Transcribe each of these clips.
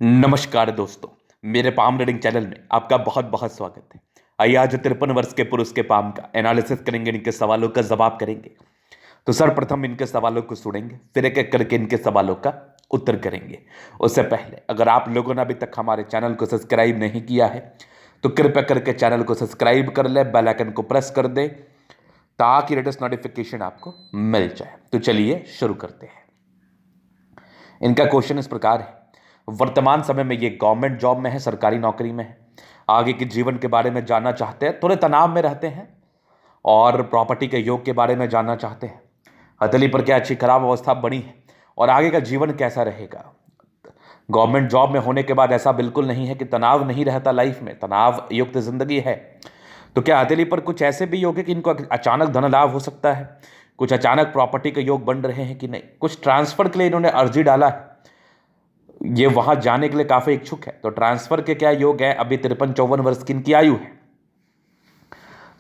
नमस्कार दोस्तों, मेरे पाम रीडिंग चैनल में आपका बहुत बहुत स्वागत है। आइए आज 53 वर्ष के पुरुष के पाम का एनालिसिस करेंगे, इनके सवालों का जवाब करेंगे। तो सर्वप्रथम इनके सवालों को सुनेंगे, फिर एक एक करके इनके सवालों का उत्तर करेंगे। उससे पहले अगर आप लोगों ने अभी तक हमारे चैनल को सब्सक्राइब नहीं किया है तो कृपया करके चैनल को सब्सक्राइब कर ले, बेल आइकन को प्रेस कर दे ताकि लेटेस्ट नोटिफिकेशन आपको मिल जाए। तो चलिए शुरू करते हैं। इनका क्वेश्चन इस प्रकार है, वर्तमान समय में ये गवर्नमेंट जॉब में है, सरकारी नौकरी में है, आगे के जीवन के बारे में जानना चाहते हैं, थोड़े तनाव में रहते हैं और प्रॉपर्टी के योग के बारे में जानना चाहते हैं। हथेली पर क्या अच्छी खराब अवस्था बनी है और आगे का जीवन कैसा रहेगा। गवर्नमेंट जॉब में होने के बाद ऐसा बिल्कुल नहीं है कि तनाव नहीं रहता, लाइफ में तनाव युक्त जिंदगी है। तो क्या हथेली पर कुछ ऐसे भी योग है कि इनको अचानक धन लाभ हो सकता है, कुछ अचानक प्रॉपर्टी के योग बन रहे हैं कि नहीं, कुछ ट्रांसफर के लिए इन्होंने अर्जी डाला है, ये वहां जाने के लिए काफी इच्छुक है। तो ट्रांसफर के क्या योग है, अभी 53-54 वर्ष की इनकी आयु है।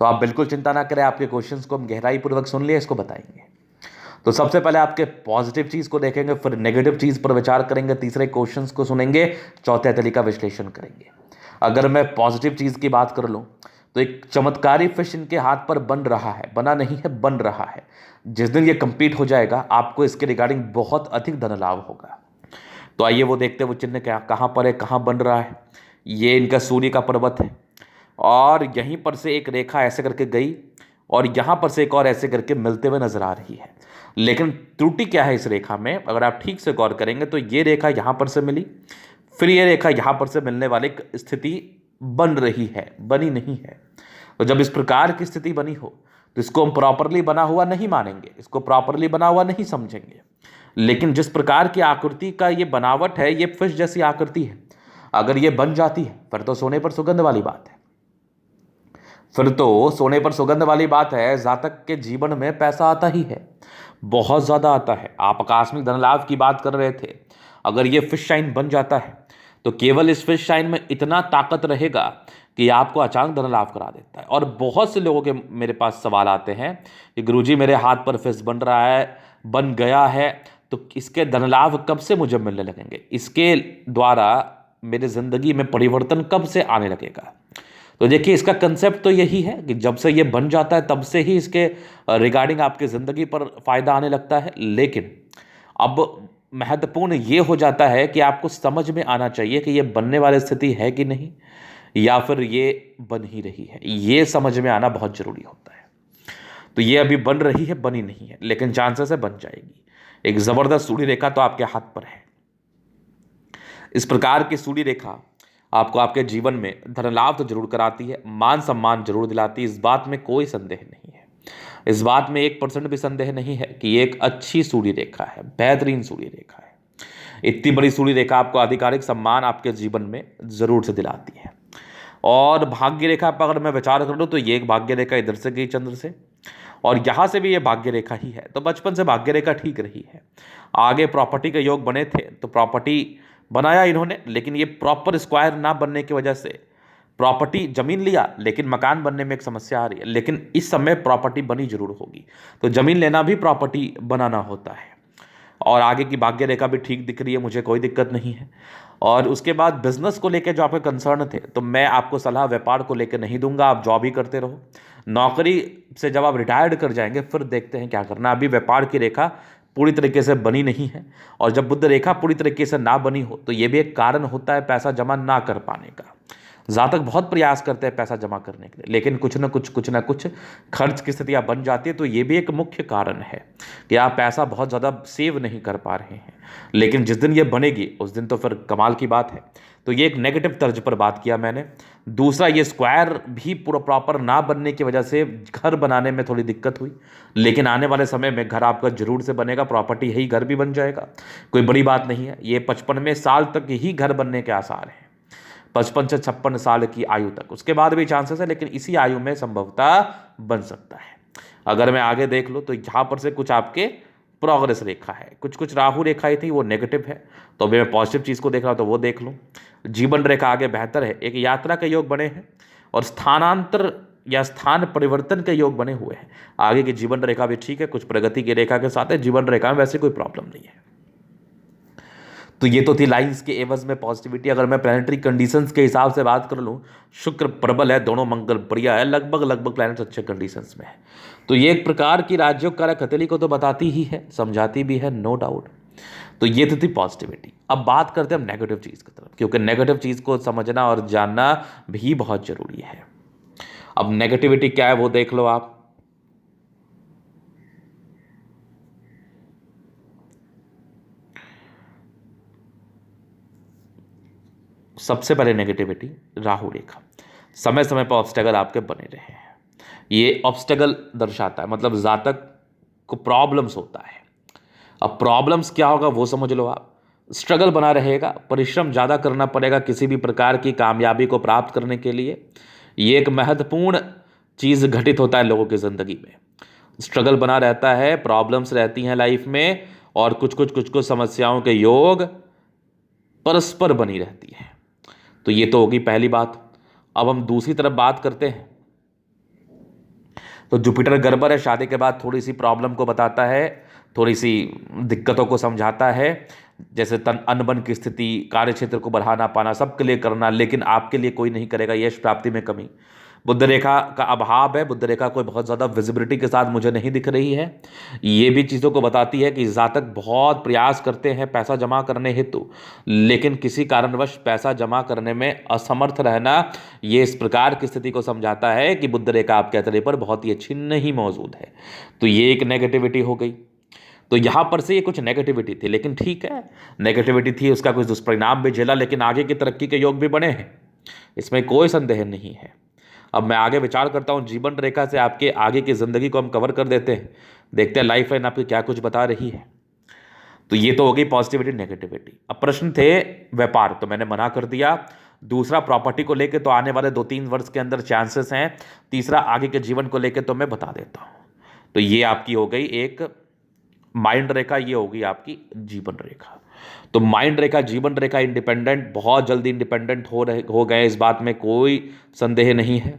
तो आप बिल्कुल चिंता ना करें, आपके क्वेश्चंस को हम गहराई पूर्वक सुन लिए, इसको बताएंगे। तो सबसे पहले आपके पॉजिटिव चीज को देखेंगे, फिर नेगेटिव चीज पर विचार करेंगे, तीसरे क्वेश्चंस को सुनेंगे, चौथे हथेली का विश्लेषण करेंगे। अगर मैं पॉजिटिव चीज की बात कर लूं तो एक चमत्कारी फिश इनके हाथ पर बन रहा है, बना नहीं है, बन रहा है। जिस दिन ये कंप्लीट हो जाएगा आपको इसके रिगार्डिंग बहुत अधिक धन लाभ होगा। तो आइए वो देखते हैं वो चिन्ह क्या कहाँ पर है, कहाँ बन रहा है। ये इनका सूर्य का पर्वत है और यहीं पर से एक रेखा ऐसे करके गई और यहाँ पर से एक और ऐसे करके मिलते हुए नजर आ रही है। लेकिन त्रुटि क्या है इस रेखा में, अगर आप ठीक से गौर करेंगे तो ये रेखा यहाँ पर से मिली, फिर ये रेखा यहाँ पर से मिलने वाली स्थिति बन रही है, बनी नहीं है। तो जब इस प्रकार की स्थिति बनी हो तो इसको हम प्रॉपरली बना हुआ नहीं मानेंगे, इसको प्रॉपरली बना हुआ नहीं समझेंगे। लेकिन जिस प्रकार की आकृति का ये बनावट है, ये फिश जैसी आकृति है, अगर ये बन जाती है फिर तो सोने पर सुगंध वाली बात है, फिर तो सोने पर सुगंध वाली बात है। जातक के जीवन में पैसा आता ही है, बहुत ज्यादा आता है। आप आकस्मिक धन लाभ की बात कर रहे थे, अगर ये फिश शाइन बन जाता है तो केवल इस फिश शाइन में इतना ताकत रहेगा कि आपको अचानक धन लाभ करा देता है। और बहुत से लोगों के मेरे पास सवाल आते हैं कि गुरुजी मेरे हाथ पर फिश बन रहा है, बन गया है, तो इसके धन लाभ कब से मुझे मिलने लगेंगे, इसके द्वारा मेरी जिंदगी में परिवर्तन कब से आने लगेगा। तो देखिए इसका कंसेप्ट तो यही है कि जब से ये बन जाता है तब से ही इसके रिगार्डिंग आपकी ज़िंदगी पर फायदा आने लगता है। लेकिन अब महत्वपूर्ण ये हो जाता है कि आपको समझ में आना चाहिए कि ये बनने वाली स्थिति है कि नहीं, या फिर ये बन ही रही है, ये समझ में आना बहुत जरूरी होता है। तो ये अभी बन रही है, बनी नहीं है, लेकिन चांसेस है बन जाएगी। एक जबरदस्त सूर्य रेखा तो आपके हाथ पर है। इस प्रकार की सूर्य रेखा आपको आपके जीवन में धन लाभ तो जरूर कराती है, मान सम्मान जरूर दिलाती है, इस बात में कोई संदेह नहीं है। इस बात में 1% भी संदेह नहीं है कि ये एक अच्छी सूर्य रेखा है, बेहतरीन सूर्य रेखा है। इतनी बड़ी सूर्य रेखा आपको आधिकारिक सम्मान आपके जीवन में जरूर से दिलाती है। और भाग्य रेखा पर अगर मैं विचार करूँ तो ये एक भाग्य रेखा इधर से गई चंद्र से, और यहाँ से भी ये भाग्य रेखा ही है। तो बचपन से भाग्य रेखा ठीक रही है। आगे प्रॉपर्टी के योग बने थे तो प्रॉपर्टी बनाया इन्होंने, लेकिन ये प्रॉपर स्क्वायर ना बनने की वजह से प्रॉपर्टी जमीन लिया, लेकिन मकान बनने में एक समस्या आ रही है। लेकिन इस समय प्रॉपर्टी बनी जरूर होगी, तो जमीन लेना भी प्रॉपर्टी बनाना होता है। और आगे की भाग्य रेखा भी ठीक दिख रही है, मुझे कोई दिक्कत नहीं है। और उसके बाद बिजनेस को लेकर जो आपके कंसर्न थे, तो मैं आपको सलाह व्यापार को लेकर नहीं दूंगा, आप जॉब ही करते रहो। नौकरी से जब आप रिटायर्ड कर जाएंगे फिर देखते हैं क्या करना। अभी व्यापार की रेखा पूरी तरीके से बनी नहीं है, और जब बुध रेखा पूरी तरीके से ना बनी हो तो ये भी एक कारण होता है पैसा जमा ना कर पाने का। जातक बहुत प्रयास करते हैं पैसा जमा करने के लिए, लेकिन कुछ ना कुछ खर्च की स्थितियां बन जाती है। तो ये भी एक मुख्य कारण है कि आप पैसा बहुत ज़्यादा सेव नहीं कर पा रहे हैं। लेकिन जिस दिन ये बनेगी उस दिन तो फिर कमाल की बात है। तो ये एक नेगेटिव तर्ज पर बात किया मैंने। दूसरा, ये स्क्वायर भी पूरा प्रॉपर ना बनने की वजह से घर बनाने में थोड़ी दिक्कत हुई, लेकिन आने वाले समय में घर आपका जरूर से बनेगा, प्रॉपर्टी है ही, घर भी बन जाएगा, कोई बड़ी बात नहीं है। ये 55वें साल तक ही घर बनने के आसार हैं, 55 से 56 साल की आयु तक। उसके बाद भी चांसेस है, लेकिन इसी आयु में संभवतः बन सकता है। अगर मैं आगे देख लूँ तो यहाँ पर से कुछ आपके प्रोग्रेस रेखा है, कुछ कुछ राहु रेखाएं थी वो नेगेटिव है, तो अभी मैं पॉजिटिव चीज़ को देख रहा हूँ तो वो देख लूँ। जीवन रेखा आगे बेहतर है, एक यात्रा के योग बने हैं और स्थानांतर या स्थान परिवर्तन के योग बने हुए हैं। आगे की जीवन रेखा भी ठीक है, कुछ प्रगति की रेखा के साथ है, जीवन रेखा में वैसे कोई प्रॉब्लम नहीं है। तो ये तो थी लाइंस के एवज में पॉजिटिविटी। अगर मैं प्लानिटरी कंडीशंस के हिसाब से बात कर लूँ, शुक्र प्रबल है, दोनों मंगल बढ़िया है, लगभग लगभग प्लैनेट्स अच्छे कंडीशंस में है। तो ये एक प्रकार की राजयोग कारक हथेली को तो बताती ही है, समझाती भी है, नो डाउट। तो ये तो थी पॉजिटिविटी। अब बात करते हैं हम नेगेटिव चीज़ की तरफ, क्योंकि नेगेटिव चीज़ को समझना और जानना भी बहुत जरूरी है। अब नेगेटिविटी क्या है वो देख लो आप। सबसे पहले नेगेटिविटी राहु रेखा, समय समय पर ऑब्स्टेकल आपके बने रहे हैं। ये ऑब्स्टेकल दर्शाता है, मतलब जातक को प्रॉब्लम्स होता है। अब प्रॉब्लम्स क्या होगा वो समझ लो आप। स्ट्रगल बना रहेगा, परिश्रम ज़्यादा करना पड़ेगा किसी भी प्रकार की कामयाबी को प्राप्त करने के लिए। ये एक महत्वपूर्ण चीज़ घटित होता है लोगों की ज़िंदगी में। स्ट्रगल बना रहता है, प्रॉब्लम्स रहती हैं लाइफ में, और कुछ समस्याओं के योग परस्पर बनी रहती है। तो ये तो होगी पहली बात। अब हम दूसरी तरफ बात करते हैं। तो जुपिटर गड़बड़ है, शादी के बाद थोड़ी सी प्रॉब्लम को बताता है, थोड़ी सी दिक्कतों को समझाता है, जैसे तन अनबन की स्थिति, कार्य क्षेत्र को बढ़ाना पाना, सबके लिए करना, लेकिन आपके लिए कोई नहीं करेगा, यश प्राप्ति में कमी, बुध रेखा का अभाव है। बुध रेखा कोई बहुत ज़्यादा विजिबिलिटी के साथ मुझे नहीं दिख रही है। ये भी चीज़ों को बताती है कि जातक बहुत प्रयास करते हैं पैसा जमा करने हेतु, लेकिन किसी कारणवश पैसा जमा करने में असमर्थ रहना, ये इस प्रकार की स्थिति को समझाता है कि बुध रेखा आपके हथेली पर बहुत ही अच्छी नहीं मौजूद है। तो ये एक नेगेटिविटी हो गई। तो यहां पर से ये कुछ नेगेटिविटी थी, लेकिन ठीक है, नेगेटिविटी थी, उसका कुछ दुष्परिणाम भी झेला, लेकिन आगे की तरक्की के योग भी बने हैं, इसमें कोई संदेह नहीं है। अब मैं आगे विचार करता हूं, जीवन रेखा से आपके आगे की जिंदगी को हम कवर कर देते हैं, देखते हैं लाइफ लाइन आपकी क्या कुछ बता रही है। तो ये तो हो गई पॉजिटिविटी नेगेटिविटी। अब प्रश्न थे व्यापार, तो मैंने मना कर दिया। दूसरा प्रॉपर्टी को लेकर तो आने वाले 2-3 वर्ष के अंदर चांसेस हैं। तीसरा आगे के जीवन को लेकर तो मैं बता देता हूं। तो ये आपकी हो गई एक माइंड रेखा, ये होगी आपकी जीवन रेखा। तो माइंड रेखा, जीवन रेखा इंडिपेंडेंट, बहुत जल्दी इंडिपेंडेंट हो गए, इस बात में कोई संदेह नहीं है।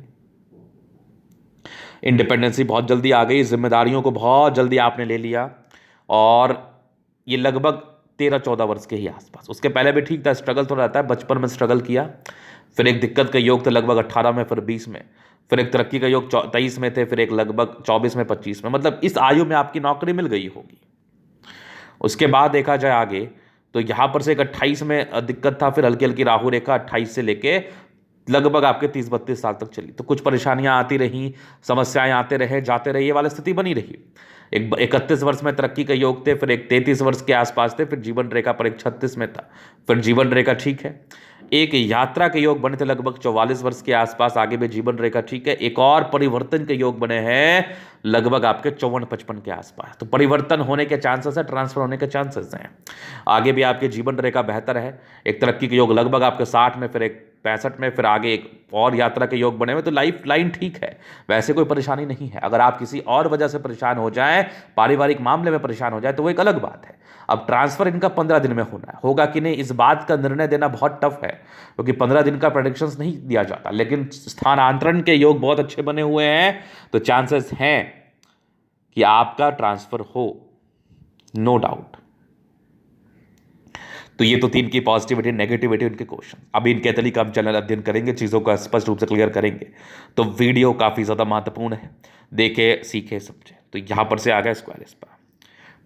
इंडिपेंडेंसी बहुत जल्दी आ गई, जिम्मेदारियों को बहुत जल्दी आपने ले लिया, और ये लगभग 13-14 वर्ष के ही आसपास। उसके पहले भी ठीक था, स्ट्रगल तो रहता है, बचपन में स्ट्रगल किया, फिर एक दिक्कत का योग था लगभग 18 में, फिर 20 में, फिर एक तरक्की का योग 23 में थे, फिर एक लगभग 24 में, 25 में, मतलब इस आयु में आपकी नौकरी मिल गई होगी। उसके बाद देखा जाए आगे, तो यहां पर से एक 28 में दिक्कत था, फिर हल्की हल्की राहु रेखा 28 से लेके लगभग आपके 30-32 साल तक चली। तो कुछ परेशानियां आती रही, समस्याएं आते रहे जाते रहे, ये वाली स्थिति बनी रही। एक 31 वर्ष में तरक्की के योग थे, फिर एक 33 वर्ष के आसपास थे, फिर जीवन रेखा पर एक 36 में था, फिर जीवन रेखा ठीक है। एक यात्रा के योग बने थे लगभग 44 वर्ष के आसपास, आगे भी जीवन रेखा ठीक है। एक और परिवर्तन के योग बने हैं लगभग आपके 54-55 के आसपास। तो परिवर्तन होने के चांसेस है, ट्रांसफर होने के चांसेस हैं। आगे भी आपके जीवन रेखा बेहतर है। एक तरक्की के योग लगभग आपके 60 में, फिर एक 65 में, फिर आगे एक और यात्रा के योग बने हुए। तो लाइफ लाइन ठीक है, वैसे कोई परेशानी नहीं है। अगर आप किसी और वजह से परेशान हो जाए, पारिवारिक मामले में परेशान हो जाए, तो वो एक अलग बात है। अब ट्रांसफर इनका 15 दिन में होना है, होगा कि नहीं इस बात का निर्णय देना बहुत टफ है, क्योंकि 15 दिन का प्रेडिक्शंस नहीं दिया जाता, लेकिन स्थानांतरण के योग बहुत अच्छे बने हुए हैं, तो चांसेस हैं कि आपका ट्रांसफर हो, नो डाउट। तो ये तो 3 की पॉजिटिविटी नेगेटिविटी उनके क्वेश्चन। अभी इनके हथेली का हम चैनल अध्ययन करेंगे, चीज़ों का स्पष्ट रूप से क्लियर करेंगे। तो वीडियो काफ़ी ज़्यादा महत्वपूर्ण है, देखे सीखे समझे। तो यहाँ पर से आ गया स्क्वायर इस पर,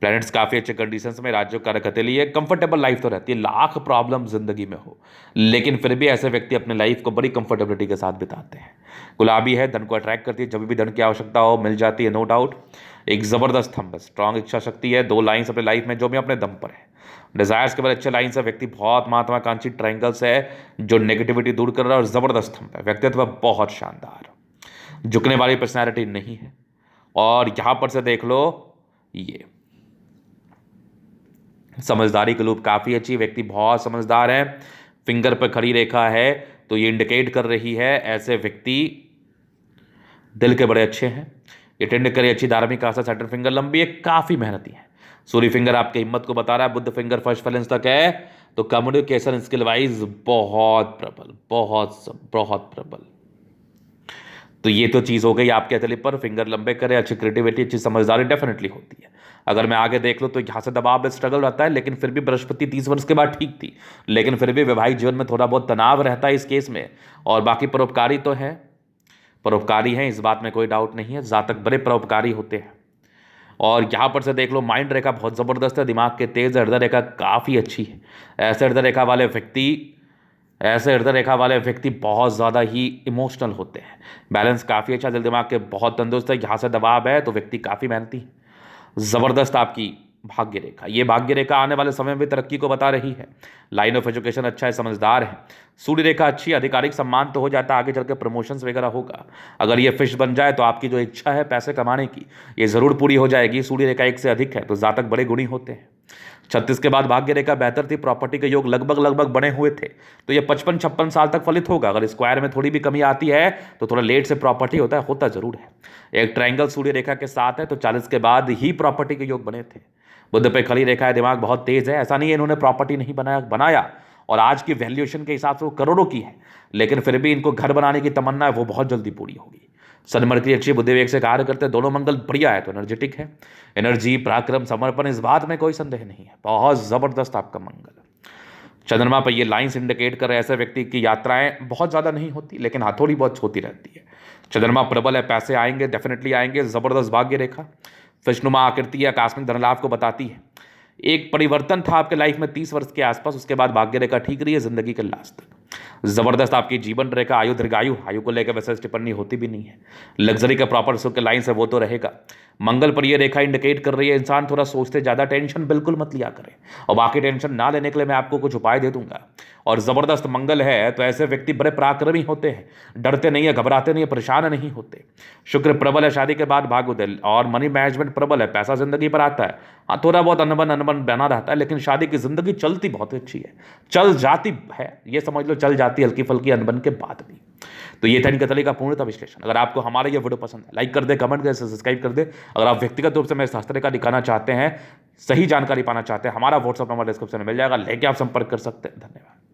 प्लैनेट्स काफ़ी अच्छे कंडीशंस में, राज्यों का हथेली है, कंफर्टेबल लाइफ तो रहती है, लाख प्रॉब्लम जिंदगी में हो, लेकिन फिर भी ऐसे व्यक्ति अपने लाइफ को बड़ी कंफर्टेबिलिटी के साथ बिताते हैं। गुलाबी है, धन को अट्रैक्ट करती है, जब भी धन की आवश्यकता हो मिल जाती है, नो डाउट। एक ज़बरदस्त थंब, स्ट्रॉन्ग इच्छा शक्ति है, 2 लाइन्स अपने लाइफ में जो भी अपने दम पर है। डिजायर्स के बाद अच्छे लाइन्स है, व्यक्ति बहुत महत्वाकांक्षी, ट्रायंगल्स है जो नेगेटिविटी दूर कर रहा है, और ज़बरदस्त थंब है, व्यक्तित्व बहुत शानदार, झुकने वाली पर्सनैलिटी नहीं है। और यहां पर से देख लो, ये समझदारी की लूप काफ़ी अच्छी, व्यक्ति बहुत समझदार है। फिंगर पर खड़ी रेखा है, तो ये इंडिकेट कर रही है ऐसे व्यक्ति दिल के बड़े अच्छे हैं। ये टेंड करे अच्छी धार्मिक आस्था, सैटर्न फिंगर लंबी है, काफ़ी मेहनती है। सूर्य फिंगर आपके हिम्मत को बता रहा है, बुध फिंगर फर्स्ट फैलेंस तक है, तो कम्युनिकेशन स्किल वाइज बहुत प्रबल, बहुत प्रबल। तो ये तो चीज़ हो गई आपके हथेली पर, फिंगर लंबे करे, अच्छी क्रिएटिविटी, अच्छी समझदारी डेफिनेटली होती है। अगर मैं आगे देख लूँ तो यहाँ से दबाव में स्ट्रगल रहता है, लेकिन फिर भी बृहस्पति 30 वर्ष के बाद ठीक थी, लेकिन फिर भी वैवाहिक जीवन में थोड़ा बहुत तनाव रहता है इस केस में। और बाकी परोपकारी तो है, परोपकारी हैं, इस बात में कोई डाउट नहीं है, जातक बड़े परोपकारी होते हैं। और यहाँ पर से देख लो माइंड रेखा बहुत ज़बरदस्त है, दिमाग के तेज, हृदय रेखा काफ़ी अच्छी है। ऐसे हृदय रेखा वाले व्यक्ति बहुत ज़्यादा ही इमोशनल होते हैं। बैलेंस काफ़ी अच्छा, दिल दिमाग के बहुत तंदुरुस्त है। यहाँ से दबाव है तो व्यक्ति काफ़ी मेहनती है। ज़बरदस्त आपकी भाग्य रेखा, ये भाग्य रेखा आने वाले समय में तरक्की को बता रही है। लाइन ऑफ एजुकेशन अच्छा है, समझदार है। सूर्य रेखा अच्छी, आधिकारिक सम्मान तो हो जाता है, आगे चल के प्रमोशंस वगैरह होगा। अगर ये फिश बन जाए तो आपकी जो इच्छा है पैसे कमाने की, ये ज़रूर पूरी हो जाएगी। सूर्य रेखा 1 से अधिक है तो जातक बड़े गुणी होते हैं। 36 के बाद भाग्य रेखा बेहतर थी, प्रॉपर्टी के योग लगभग बने हुए थे, तो ये 55-56 साल तक फलित होगा। अगर स्क्वायर में थोड़ी भी कमी आती है तो थोड़ा लेट से प्रॉपर्टी होता जरूर है। एक ट्रायंगल सूर्य रेखा के साथ है तो 40 के बाद ही प्रॉपर्टी के योग बने थे। बुध पे खली रेखा है, दिमाग बहुत तेज है। ऐसा नहीं है इन्होंने प्रॉपर्टी नहीं बनाया और आज की वैल्यूएशन के हिसाब से वो करोड़ों की है, लेकिन फिर भी इनको घर बनाने की तमन्ना है, वो बहुत जल्दी पूरी होगी। सन मरकरी अच्छी, बुध एक से कार्य करते हैं, दोनों मंगल बढ़िया है तो एनर्जेटिक है। एनर्जी, पराक्रम, समर्पण, इस बात में कोई संदेह नहीं है, बहुत जबरदस्त आपका मंगल। चंद्रमा पर ये लाइंस इंडिकेट कर रहे हैं ऐसे व्यक्ति की यात्राएं बहुत ज़्यादा नहीं होती, लेकिन हाँ थोड़ी बहुत होती रहती है। चंद्रमा प्रबल है, पैसे आएंगे, डेफिनेटली आएंगे। जबरदस्त भाग्य रेखा, विष्णुमा आकृति या आकस्मिक धन लाभ को बताती है। एक परिवर्तन था आपके लाइफ में 30 वर्ष के आसपास, उसके बाद भाग्य रेखा ठीक रही है जिंदगी के लास्ट तक। जबरदस्त आपकी जीवन रेखा, आयु दीर्घायु, आयु को लेकर वैसे टिप्पणी होती भी नहीं है। लग्जरी का प्रॉपर सुख के लाइन से वो तो रहेगा। मंगल पर ये रेखा इंडिकेट कर रही है इंसान थोड़ा सोचते ज़्यादा, टेंशन बिल्कुल मत लिया करें। और बाकी टेंशन ना लेने के लिए मैं आपको कुछ उपाय दे दूंगा। और ज़बरदस्त मंगल है तो ऐसे व्यक्ति बड़े पराक्रमी होते हैं, डरते नहीं है, घबराते नहीं है, परेशान नहीं होते। शुक्र प्रबल है, शादी के बाद भाग्योदय और मनी मैनेजमेंट प्रबल है, पैसा जिंदगी पर आता है। हाँ थोड़ा बहुत अनबन बना रहता है, लेकिन शादी की जिंदगी चलती बहुत अच्छी है, चल जाती है, ये समझ लो चल जाती हल्की फुल्की अनबन के बाद भी। तो ये था इनका तरीका पूर्णतः विश्लेषण। अगर आपको हमारा ये वीडियो पसंद है लाइक कर दे, कमेंट कर, सब्सक्राइब कर दे। अगर आप व्यक्तिगत रूप से मेरे हस्तरेखा दिखाना चाहते हैं, सही जानकारी पाना चाहते हैं, हमारा व्हाट्सअप नंबर डिस्क्रिप्शन में मिल जाएगा, लेके आप संपर्क कर सकते हैं। धन्यवाद।